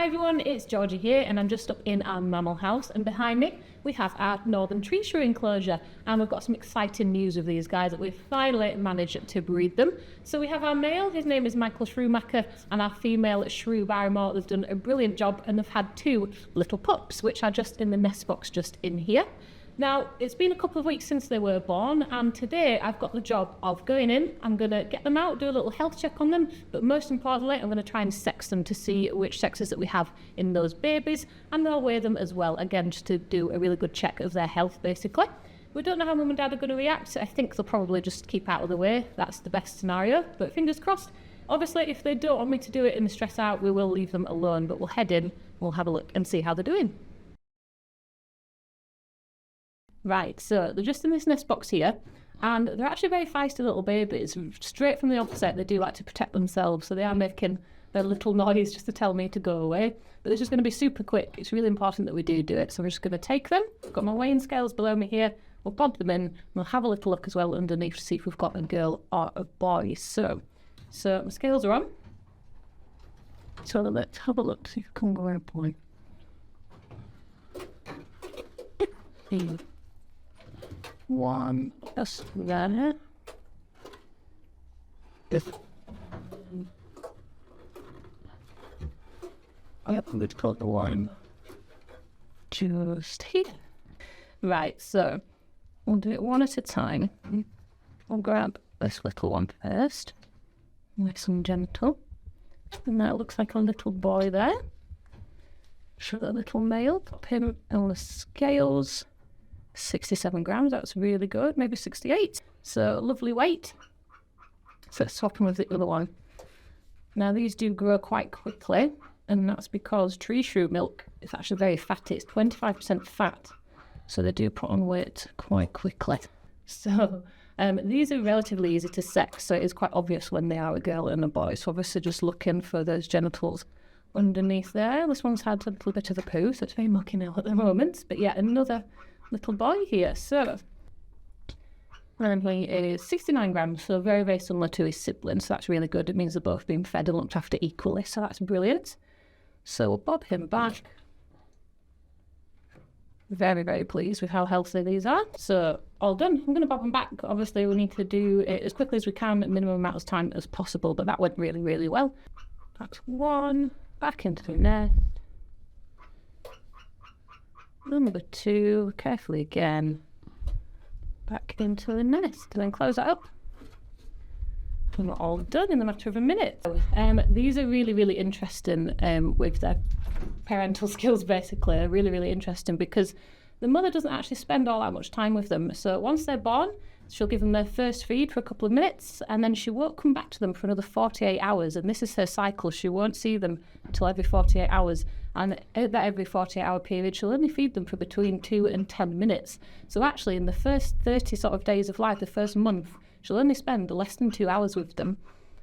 Hi everyone, it's Georgie here and I'm just up in our mammal house, and behind me we have our northern tree shrew enclosure, and we've got some exciting news with these guys that we've finally managed to breed them. So we have our male, his name is Michael Shrewmacher, and our female Shrew, Barrymore. They've done a brilliant job and they've had 2 little pups which are just in the nest box just in here. Now, it's been a couple of weeks since they were born, and today I've got the job of going in. I'm going to get them out, do a little health check on them, but most importantly, I'm going to try and sex them to see which sexes that we have in those babies, and I'll weigh them as well, again, just to do a really good check of their health, basically. We don't know how Mum and Dad are going to react. I think they'll probably just keep out of the way. That's the best scenario, but fingers crossed. Obviously, if they don't want me to do it and stress out, we will leave them alone, but we'll head in, we'll have a look and see how they're doing. Right, so they're just in this nest box here, and they're actually very feisty little babies. Straight from the onset, they do like to protect themselves, so they are making their little noise just to tell me to go away. But this is going to be super quick. It's really important that we do it, so we're just going to take them. I've got my weighing scales below me here. We'll bob them in, and we'll have a little look as well underneath to see if we've got a girl or a boy. So my scales are on. So let's have a look, see if we can go a boy. One, just there. Let's put the one just here. Right, so we'll do it one at a time. I'll grab this little one first. Nice and gentle. And that looks like a little boy there. Show that little male, pop him on the scales. 67 grams, that's really good, maybe 68. So lovely weight. So let's swap him with the other one. Now these do grow quite quickly, and that's because tree shrew milk is actually very fatty. It's 25% fat, so they do put on weight quite quickly. So these are relatively easy to sex, so it is quite obvious when they are a girl and a boy. So obviously just looking for those genitals underneath there. This one's had a little bit of a poo, so it's very mucky now at the moment. But yeah, another little boy here. So and he is 69 grams, so very, very similar to his siblings. So that's really good. It means they're both being fed and looked after equally, so that's brilliant. So we'll bob him back. Very, very pleased with how healthy these are. So all done. I'm going to bob them back. Obviously we need to do it as quickly as we can, at minimum amount of time as possible, but that went really, really well. That's one, back into the nest. Number 2, carefully again, back into the nest, and then close that up. And we're all done in the matter of a minute. These are really, really interesting with their parental skills, basically. They're really, really interesting because the mother doesn't actually spend all that much time with them. So once they're born, she'll give them their first feed for a couple of minutes, and then she won't come back to them for another 48 hours. And this is her cycle. She won't see them until every 48 hours. And at that every 48-hour period, she'll only feed them for between 2 and 10 minutes. So actually, in the first 30 sort of days of life, the first month, she'll only spend less than 2 hours with them.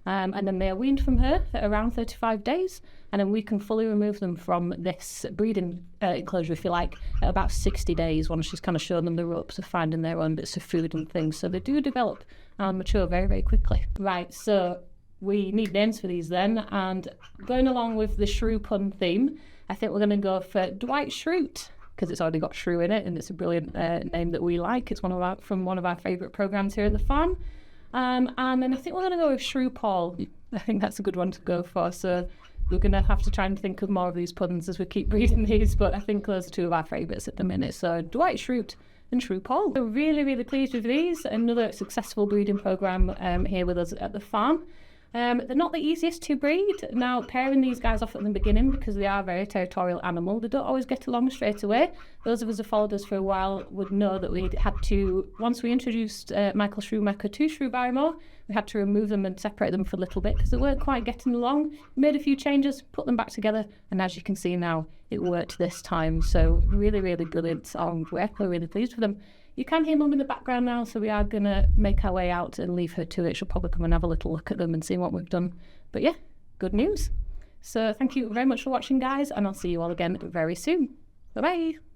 And then they are weaned from her at around 35 days, and then we can fully remove them from this breeding enclosure, if you like, at about 60 days, once she's kind of shown them the ropes of finding their own bits of food and things. So they do develop and mature very, very quickly. Right, so we need names for these then, and going along with the shrew pun theme, I think we're going to go for Dwight Schrute, because it's already got shrew in it, and it's a brilliant name that we like. It's from one of our favourite programmes here at the farm. And then I think we're going to go with Shrew Paul. I think that's a good one to go for. So we're going to have to try and think of more of these puns as we keep breeding these, but I think those are 2 of our favourites at the minute. So Dwight Schrute and Shrew Paul. We're really, really pleased with these. Another successful breeding programme here with us at the farm. They're not the easiest to breed. Now, pairing these guys off at the beginning, because they are a very territorial animal, they don't always get along straight away. Those of us who followed us for a while would know that we had to, once we introduced Michael Shrewmacher to Shrew Barrymore, we had to remove them and separate them for a little bit because they weren't quite getting along. We made a few changes, put them back together, and as you can see now, it worked this time. So really, really brilliant work. We're really pleased with them. You can hear Mum in the background now, so we are going to make our way out and leave her to it. She'll probably come and have a little look at them and see what we've done. But yeah, good news. So thank you very much for watching, guys, and I'll see you all again very soon. Bye-bye.